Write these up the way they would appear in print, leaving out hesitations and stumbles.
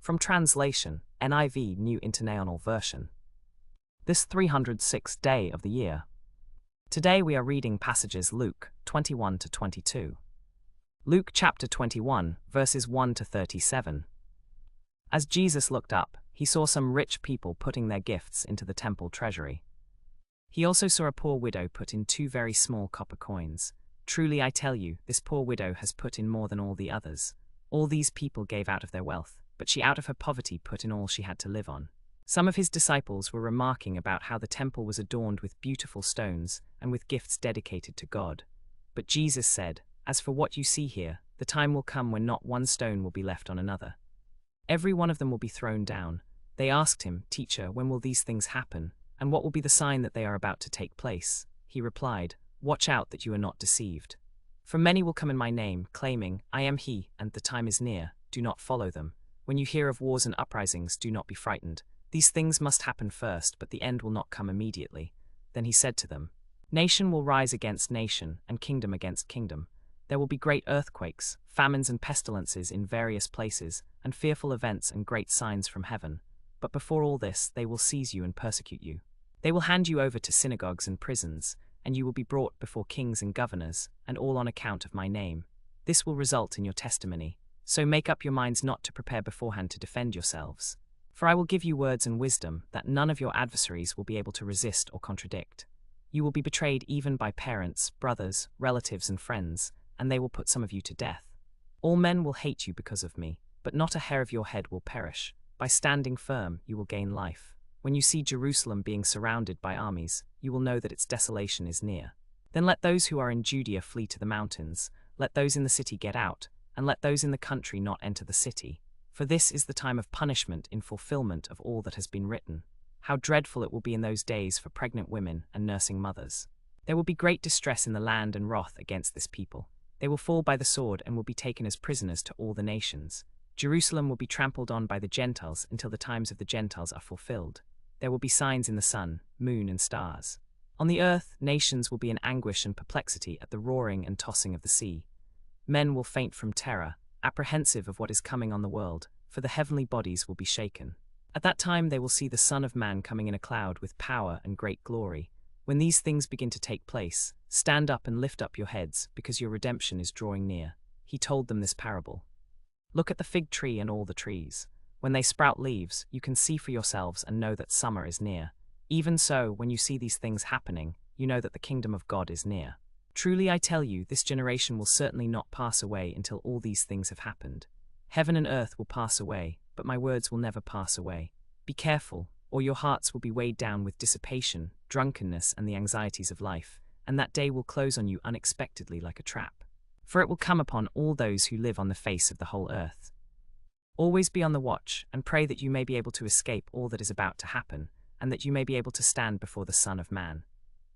From translation, NIV New International Version. This 306th day of the year. Today we are reading passages Luke 21 to 22. Luke chapter 21, verses 1 to 37. As Jesus looked up, he saw some rich people putting their gifts into the temple treasury. He also saw a poor widow put in 2 very small copper coins. Truly I tell you, this poor widow has put in more than all the others. All these people gave out of their wealth, but she out of her poverty put in all she had to live on. Some of his disciples were remarking about how the temple was adorned with beautiful stones and with gifts dedicated to God. But Jesus said, "As for what you see here, the time will come when not one stone will be left on another. Every one of them will be thrown down." They asked him, "Teacher, when will these things happen? And what will be the sign that they are about to take place?" He replied, "Watch out that you are not deceived. For many will come in my name, claiming, 'I am he,' and 'the time is near.' Do not follow them. When you hear of wars and uprisings, do not be frightened. These things must happen first, but the end will not come immediately." Then he said to them, "Nation will rise against nation, and kingdom against kingdom. There will be great earthquakes, famines and pestilences in various places, and fearful events and great signs from heaven. But before all this, they will seize you and persecute you. They will hand you over to synagogues and prisons, and you will be brought before kings and governors, and all on account of my name. This will result in your testimony. So make up your minds not to prepare beforehand to defend yourselves. For I will give you words and wisdom that none of your adversaries will be able to resist or contradict. You will be betrayed even by parents, brothers, relatives, and friends, and they will put some of you to death. All men will hate you because of me, but not a hair of your head will perish. By standing firm, you will gain life. When you see Jerusalem being surrounded by armies, you will know that its desolation is near. Then let those who are in Judea flee to the mountains, let those in the city get out, and let those in the country not enter the city. For this is the time of punishment in fulfillment of all that has been written. How dreadful it will be in those days for pregnant women and nursing mothers. There will be great distress in the land and wrath against this people. They will fall by the sword and will be taken as prisoners to all the nations. Jerusalem will be trampled on by the Gentiles until the times of the Gentiles are fulfilled. There will be signs in the sun, moon, and stars. On the earth, nations will be in anguish and perplexity at the roaring and tossing of the sea. Men will faint from terror, apprehensive of what is coming on the world, for the heavenly bodies will be shaken. At that time they will see the Son of Man coming in a cloud with power and great glory. When these things begin to take place, stand up and lift up your heads, because your redemption is drawing near." He told them this parable. "Look at the fig tree and all the trees. When they sprout leaves, you can see for yourselves and know that summer is near. Even so, when you see these things happening, you know that the kingdom of God is near. Truly I tell you, this generation will certainly not pass away until all these things have happened. Heaven and earth will pass away, but my words will never pass away. Be careful, or your hearts will be weighed down with dissipation, drunkenness, and the anxieties of life, and that day will close on you unexpectedly like a trap. For it will come upon all those who live on the face of the whole earth. Always be on the watch, and pray that you may be able to escape all that is about to happen, and that you may be able to stand before the Son of Man."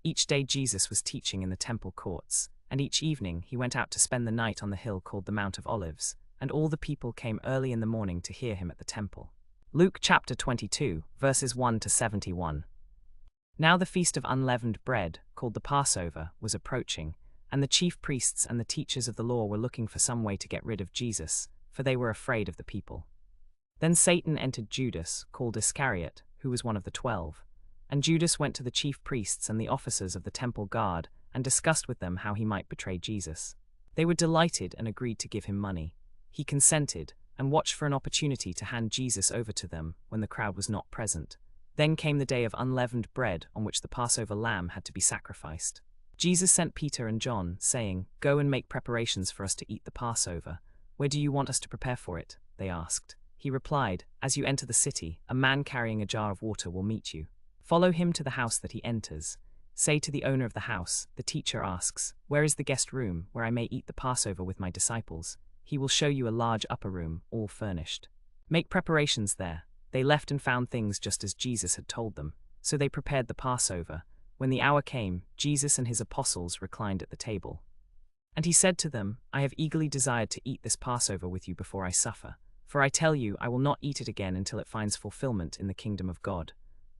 Each day Jesus was teaching in the temple courts, and each evening he went out to spend the night on the hill called the Mount of Olives, and all the people came early in the morning to hear him at the temple. Luke chapter 22, verses 1 to 71. Now the feast of unleavened bread, called the Passover, was approaching, and the chief priests and the teachers of the law were looking for some way to get rid of Jesus, for they were afraid of the people. Then Satan entered Judas, called Iscariot, who was one of the 12. And Judas went to the chief priests and the officers of the temple guard and discussed with them how he might betray Jesus. They were delighted and agreed to give him money. He consented and watched for an opportunity to hand Jesus over to them when the crowd was not present. Then came the day of unleavened bread on which the Passover lamb had to be sacrificed. Jesus sent Peter and John, saying, "Go and make preparations for us to eat the Passover." "Where do you want us to prepare for it?" they asked. He replied, "As you enter the city, a man carrying a jar of water will meet you. Follow him to the house that he enters. Say to the owner of the house, 'The teacher asks, where is the guest room where I may eat the Passover with my disciples?' He will show you a large upper room, all furnished. Make preparations there." They left and found things just as Jesus had told them. So they prepared the Passover. When the hour came, Jesus and his apostles reclined at the table. And he said to them, "I have eagerly desired to eat this Passover with you before I suffer. For I tell you, I will not eat it again until it finds fulfillment in the kingdom of God."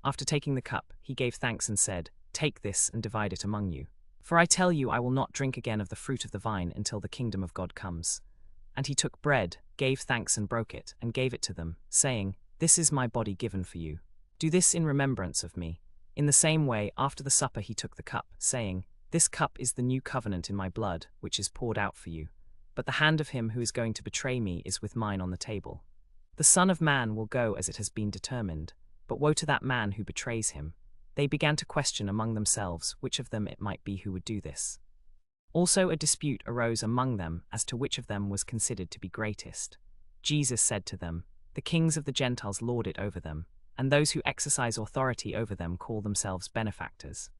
After taking the cup, he gave thanks and said, "Take this and divide it among you. For I tell you, I will not drink again of the fruit of the vine until the kingdom of God comes." And he took bread, gave thanks and broke it, and gave it to them, saying, "This is my body given for you. Do this in remembrance of me." In the same way, after the supper he took the cup, saying, "This cup is the new covenant in my blood, which is poured out for you. But the hand of him who is going to betray me is with mine on the table. The Son of Man will go as it has been determined, but woe to that man who betrays him." They began to question among themselves which of them it might be who would do this. Also a dispute arose among them as to which of them was considered to be greatest. Jesus said to them, "The kings of the Gentiles lord it over them, and those who exercise authority over them call themselves benefactors.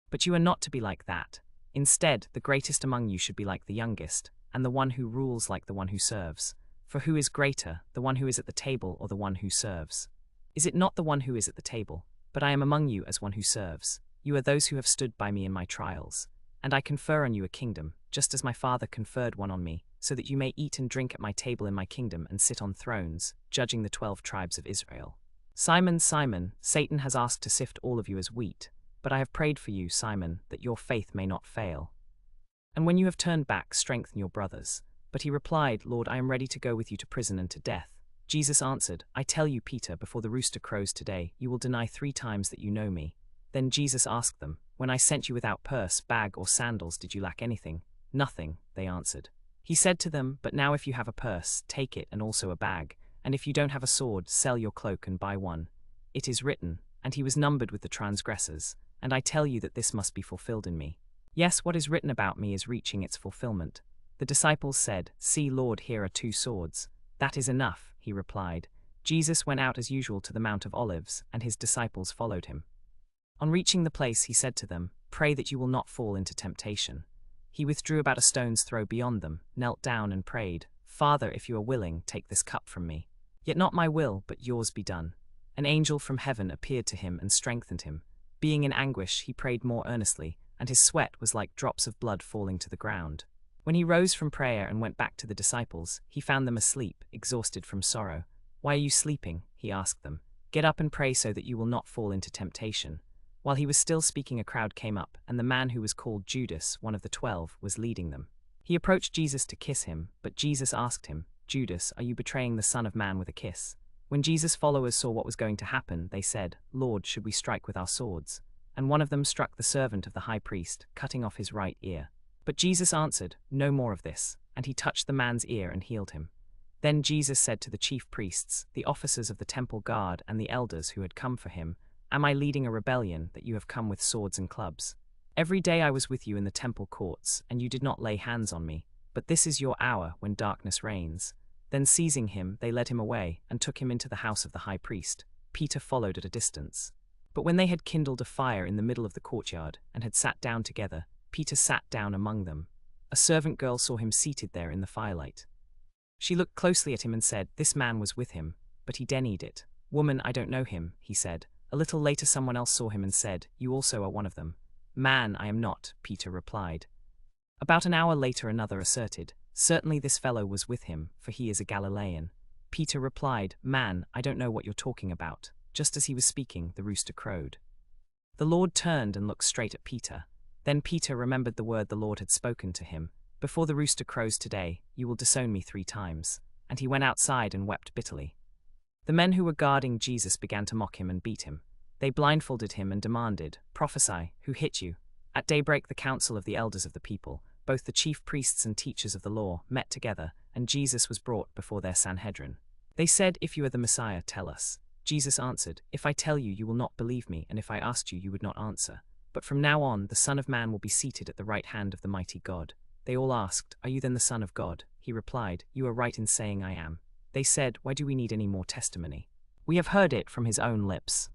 But you are not to be like that. Instead, the greatest among you should be like the youngest, and the one who rules like the one who serves. For who is greater, the one who is at the table or the one who serves? Is it not the one who is at the table? But I am among you as one who serves. You are those who have stood by me in my trials. And I confer on you a kingdom, just as my Father conferred one on me, so that you may eat and drink at my table in my kingdom and sit on thrones, judging the 12 tribes of Israel. Simon, Simon, Satan has asked to sift all of you as wheat, but I have prayed for you, Simon, that your faith may not fail. And when you have turned back, strengthen your brothers." But he replied, "Lord, I am ready to go with you to prison and to death." Jesus answered, "I tell you, Peter, before the rooster crows today, you will deny 3 times that you know me." Then Jesus asked them, "When I sent you without purse, bag, or sandals, did you lack anything?" "Nothing," they answered. He said to them, "But now if you have a purse, take it, and also a bag. And if you don't have a sword, sell your cloak and buy one. It is written, 'And he was numbered with the transgressors.' And I tell you that this must be fulfilled in me." Yes, what is written about me is reaching its fulfillment. The disciples said, "See, Lord, here are 2 swords. "That is enough," he replied. Jesus went out as usual to the Mount of Olives, and his disciples followed him. On reaching the place, he said to them, "Pray that you will not fall into temptation." He withdrew about a stone's throw beyond them, knelt down and prayed, "Father, if you are willing, take this cup from me. Yet not my will, but yours be done." An angel from heaven appeared to him and strengthened him. Being in anguish, he prayed more earnestly, and his sweat was like drops of blood falling to the ground. When he rose from prayer and went back to the disciples, he found them asleep, exhausted from sorrow. "Why are you sleeping?" he asked them. "Get up and pray so that you will not fall into temptation." While he was still speaking, a crowd came up, and the man who was called Judas, one of the 12, was leading them. He approached Jesus to kiss him, but Jesus asked him, "Judas, are you betraying the Son of Man with a kiss?" When Jesus' followers saw what was going to happen, they said, "Lord, should we strike with our swords?" And one of them struck the servant of the high priest, cutting off his right ear. But Jesus answered, "No more of this," and he touched the man's ear and healed him. Then Jesus said to the chief priests, the officers of the temple guard, and the elders who had come for him, "Am I leading a rebellion that you have come with swords and clubs? Every day I was with you in the temple courts, and you did not lay hands on me, but this is your hour when darkness reigns." Then seizing him, they led him away, and took him into the house of the high priest. Peter followed at a distance. But when they had kindled a fire in the middle of the courtyard, and had sat down together, Peter sat down among them. A servant girl saw him seated there in the firelight. She looked closely at him and said, "This man was with him," but he denied it. "Woman, I don't know him," he said. A little later someone else saw him and said, "You also are one of them." "Man, I am not," Peter replied. About an hour later another asserted, "Certainly this fellow was with him, for he is a Galilean." Peter replied, "Man, I don't know what you're talking about." Just as he was speaking, the rooster crowed. The Lord turned and looked straight at Peter. Then Peter remembered the word the Lord had spoken to him, "Before the rooster crows today, you will disown me 3 times." And he went outside and wept bitterly. The men who were guarding Jesus began to mock him and beat him. They blindfolded him and demanded, "Prophesy, who hit you?" At daybreak the council of the elders of the people, both the chief priests and teachers of the law, met together, and Jesus was brought before their Sanhedrin. They said, "If you are the Messiah, tell us." Jesus answered, "If I tell you, you will not believe me, and if I asked you, you would not answer. But from now on, the Son of Man will be seated at the right hand of the mighty God." They all asked, "Are you then the Son of God?" He replied, "You are right in saying I am." They said, "Why do we need any more testimony? We have heard it from his own lips."